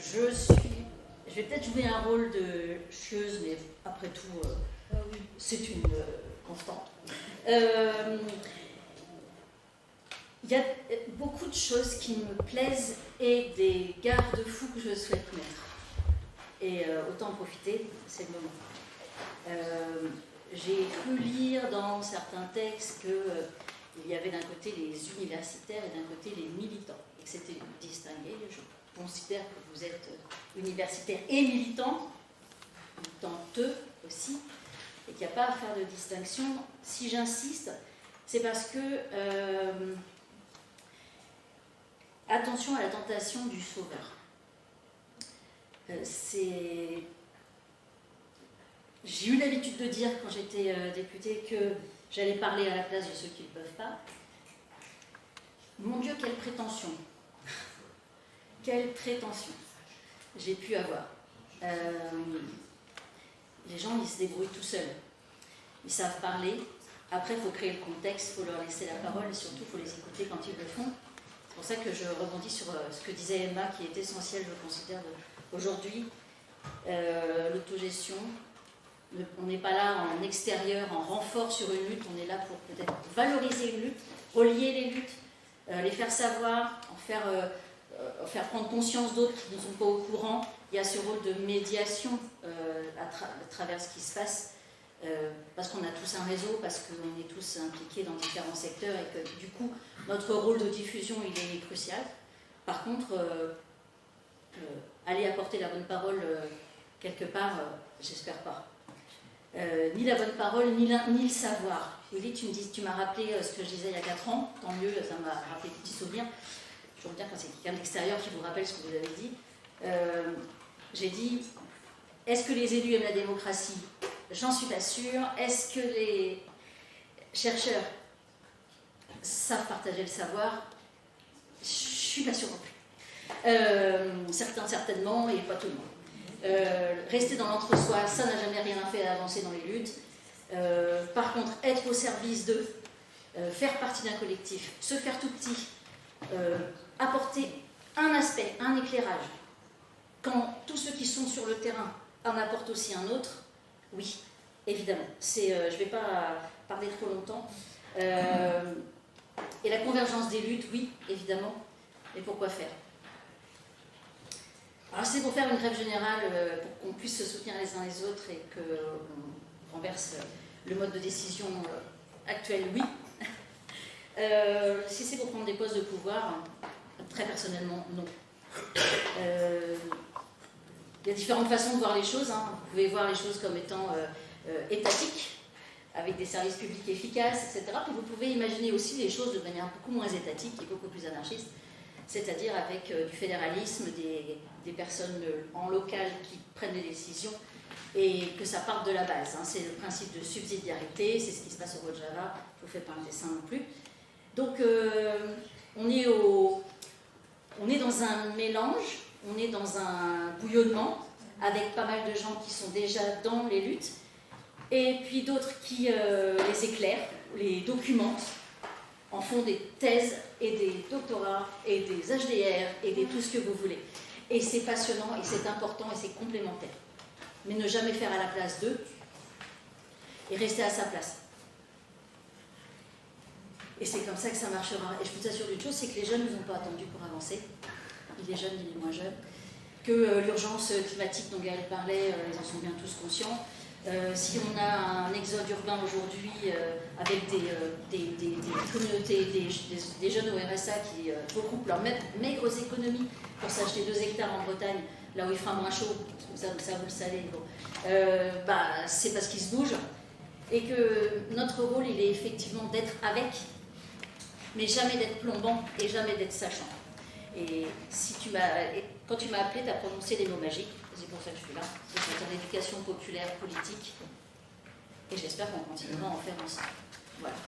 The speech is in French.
je vais peut-être jouer un rôle de chieuse, mais après tout, c'est une constante. Il y a beaucoup de choses qui me plaisent et des garde-fous que je souhaite mettre. Et autant en profiter, c'est le moment. J'ai cru lire dans certains textes qu'il y avait d'un côté les universitaires et d'un côté les militants, et que c'était distingué. Je considère que vous êtes universitaire et militant, militanteux aussi, et qu'il n'y a pas à faire de distinction. Si j'insiste, c'est parce que attention à la tentation du sauveur. J'ai eu l'habitude de dire quand j'étais députée que j'allais parler à la place de ceux qui ne peuvent pas. Mon Dieu, quelle prétention! Quelle prétention j'ai pu avoir. Les gens, ils se débrouillent tout seuls. Ils savent parler. Après, il faut créer le contexte, il faut leur laisser la parole et surtout, il faut les écouter quand ils le font. C'est pour ça que je rebondis sur ce que disait Emma, qui est essentiel, je considère, aujourd'hui. L'autogestion. On n'est pas là en extérieur, en renfort sur une lutte. On est là pour peut-être valoriser une lutte, relier les luttes, les faire savoir, faire prendre conscience d'autres qui ne sont pas au courant. Il y a ce rôle de médiation à travers ce qui se passe, parce qu'on a tous un réseau, parce qu'on est tous impliqués dans différents secteurs et que du coup, notre rôle de diffusion, il est crucial. Par contre, aller apporter la bonne parole quelque part, j'espère pas. Ni la bonne parole, ni le savoir. Willy, tu m'as rappelé ce que je disais il y a 4 ans, tant mieux, ça m'a rappelé des petits souvenirs. Je veux dire quand c'est quelqu'un d'extérieur qui vous rappelle ce que vous avez dit. J'ai dit, est-ce que les élus aiment la démocratie? J'en suis pas sûre. Est-ce que les chercheurs savent partager le savoir? Je suis pas sûre non plus. Certains certainement, et pas tout le monde. Rester dans l'entre-soi, ça n'a jamais rien fait à avancer dans les luttes. Par contre, être au service d'eux, faire partie d'un collectif, se faire tout petit, apporter un aspect, un éclairage, quand tous ceux qui sont sur le terrain en apportent aussi un autre, oui, évidemment. Je ne vais pas parler trop longtemps. Et la convergence des luttes, oui, évidemment. Mais pourquoi faire? Alors c'est pour faire une grève générale, pour qu'on puisse se soutenir les uns les autres et qu'on renverse le mode de décision actuel, oui. Si c'est pour prendre des postes de pouvoir, très personnellement, non. Il y a différentes façons de voir les choses. Hein. Vous pouvez voir les choses comme étant étatiques, avec des services publics efficaces, etc. Puis vous pouvez imaginer aussi les choses de manière beaucoup moins étatique et beaucoup plus anarchiste, c'est-à-dire avec du fédéralisme, des personnes en local qui prennent des décisions et que ça parte de la base. Hein. C'est le principe de subsidiarité, c'est ce qui se passe au Rojava, je ne vous fais pas un dessin non plus. Donc on est dans un mélange, on est dans un bouillonnement avec pas mal de gens qui sont déjà dans les luttes et puis d'autres qui les éclairent, les documentent, en font des thèses et des doctorats et des HDR et des tout ce que vous voulez. Et c'est passionnant et c'est important et c'est complémentaire. Mais ne jamais faire à la place d'eux et rester à sa place. Et c'est comme ça que ça marchera. Et je vous assure d'une chose, c'est que les jeunes ne nous ont pas attendus pour avancer. Ni les jeunes ni les moins jeunes. Que l'urgence climatique dont Gaël parlait, ils en sont bien tous conscients. Si on a un exode urbain aujourd'hui avec des communautés, des jeunes au RSA qui regroupent leurs maigres économies pour s'acheter 2 hectares en Bretagne, là où il fera moins chaud, ça vous le savez, bon. C'est parce qu'ils se bougent. Et que notre rôle, il est effectivement d'être avec, mais jamais d'être plombant et jamais d'être sachant. Et quand tu m'as appelé, tu as prononcé des mots magiques, c'est pour ça que je suis là, c'est sur l'éducation populaire politique, et j'espère qu'on continuera à en faire ensemble. Voilà.